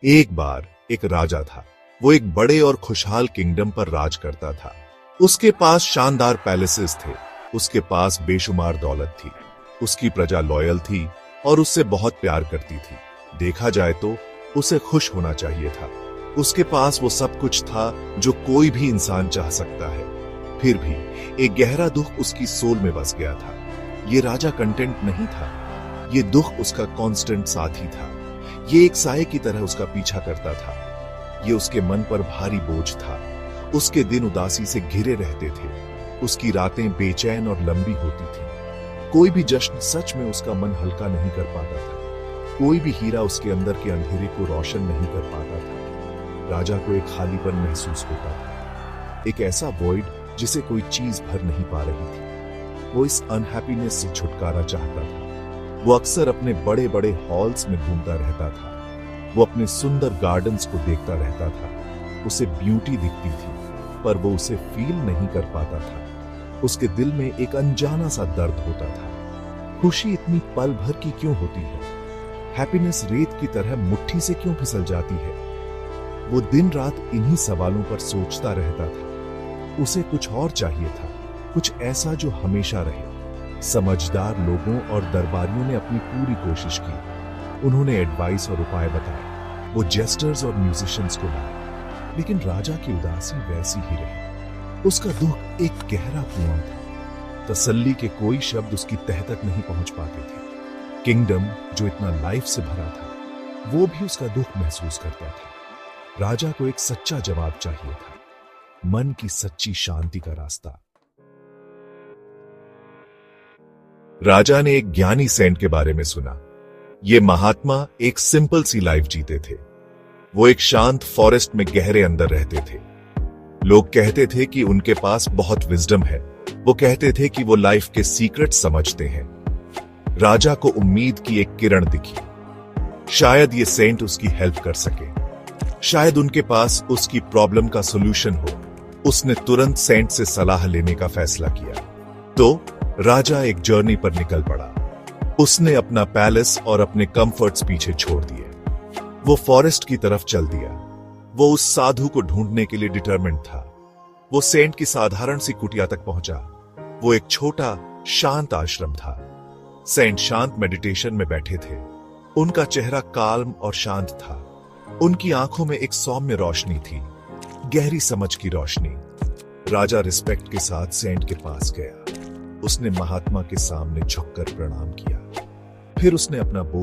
एक बार एक राजा था। वो एक बड़े और खुशहाल किंगडम पर राज करता था। उसके पास शानदार पैलेसेस थे, उसके पास बेशुमार दौलत थी, उसकी प्रजा लॉयल थी और उससे बहुत प्यार करती थी। देखा जाए तो उसे खुश होना चाहिए था। उसके पास वो सब कुछ था जो कोई भी इंसान चाह सकता है। फिर भी एक गहरा दुख उसकी सोल में बस गया था। ये राजा कंटेंट नहीं था, ये दुख उसका कांस्टेंट साथी था। ये एक साए की तरह उसका पीछा करता था। ये उसके मन पर भारी बोझ था। उसके दिन उदासी से घिरे रहते थे, उसकी रातें बेचैन और लंबी होती थी। कोई भी जश्न सच में उसका मन हल्का नहीं कर पाता था। कोई भी हीरा उसके अंदर के अंधेरे को रोशन नहीं कर पाता था। राजा को एक खालीपन महसूस होता था, एक ऐसा वॉइड जिसे कोई चीज भर नहीं पा रही थी। वो इस अनहैप्पीनेस से छुटकारा चाहता था। वो अक्सर अपने बड़े बड़े हॉल्स में घूमता रहता था। वो अपने सुंदर गार्डन्स को देखता रहता था। उसे ब्यूटी दिखती थी, पर वो उसे फील नहीं कर पाता था। उसके दिल में एक अनजाना सा दर्द होता था। खुशी इतनी पल भर की क्यों होती है? हैप्पीनेस रेत की तरह मुट्ठी से क्यों फिसल जाती है? वो दिन रात इन्हीं सवालों पर सोचता रहता था। उसे कुछ और चाहिए था, कुछ ऐसा जो हमेशा रहे। समझदार लोगों और दरबारियों ने अपनी पूरी कोशिश की। उन्होंने एडवाइस और उपाय बताए। वो जेस्टर्स और म्यूजिशियंस को लाए, लेकिन राजा की उदासी वैसी ही रही। उसका दुख एक गहरा कुआं था। तसल्ली के कोई शब्द उसकी तह तक नहीं पहुंच पाते थे। किंगडम जो इतना लाइफ से भरा था, वो भी उसका दुख महसूस करता था। राजा को एक सच्चा जवाब चाहिए था, मन की सच्ची शांति का रास्ता। राजा ने एक ज्ञानी सेंट के बारे में सुना। ये महात्मा एक सिंपल सी लाइफ जीते थे। वो एक शांत फॉरेस्ट में गहरे अंदर रहते थे। लोग कहते थे कि उनके पास बहुत विजडम है। वो कहते थे कि वो लाइफ के सीक्रेट समझते हैं। राजा को उम्मीद की एक किरण दिखी। शायद ये सेंट उसकी हेल्प कर सके। शायद उनके पास उसकी प्रॉब्लम का सॉल्यूशन हो। उसने तुरंत सेंट से सलाह लेने का फैसला किया। तो राजा एक जर्नी पर निकल पड़ा। उसने अपना पैलेस और अपने कंफर्ट्स पीछे छोड़ दिए। वो फॉरेस्ट की तरफ चल दिया। वो उस साधु को ढूंढने के लिए डिटरमिन्ड था। वो सेंट की साधारण सी कुटिया तक पहुंचा। वो एक छोटा शांत आश्रम था। सेंट शांत मेडिटेशन में बैठे थे। उनका चेहरा काल्म और शांत था। उनकी आंखों में एक सौम्य रोशनी थी, गहरी समझ की रोशनी। राजा रिस्पेक्ट के साथ सेंट के पास गया। उसने महात्मा के सामने झुककर प्रणाम किया। फिर उसने अपना बोझ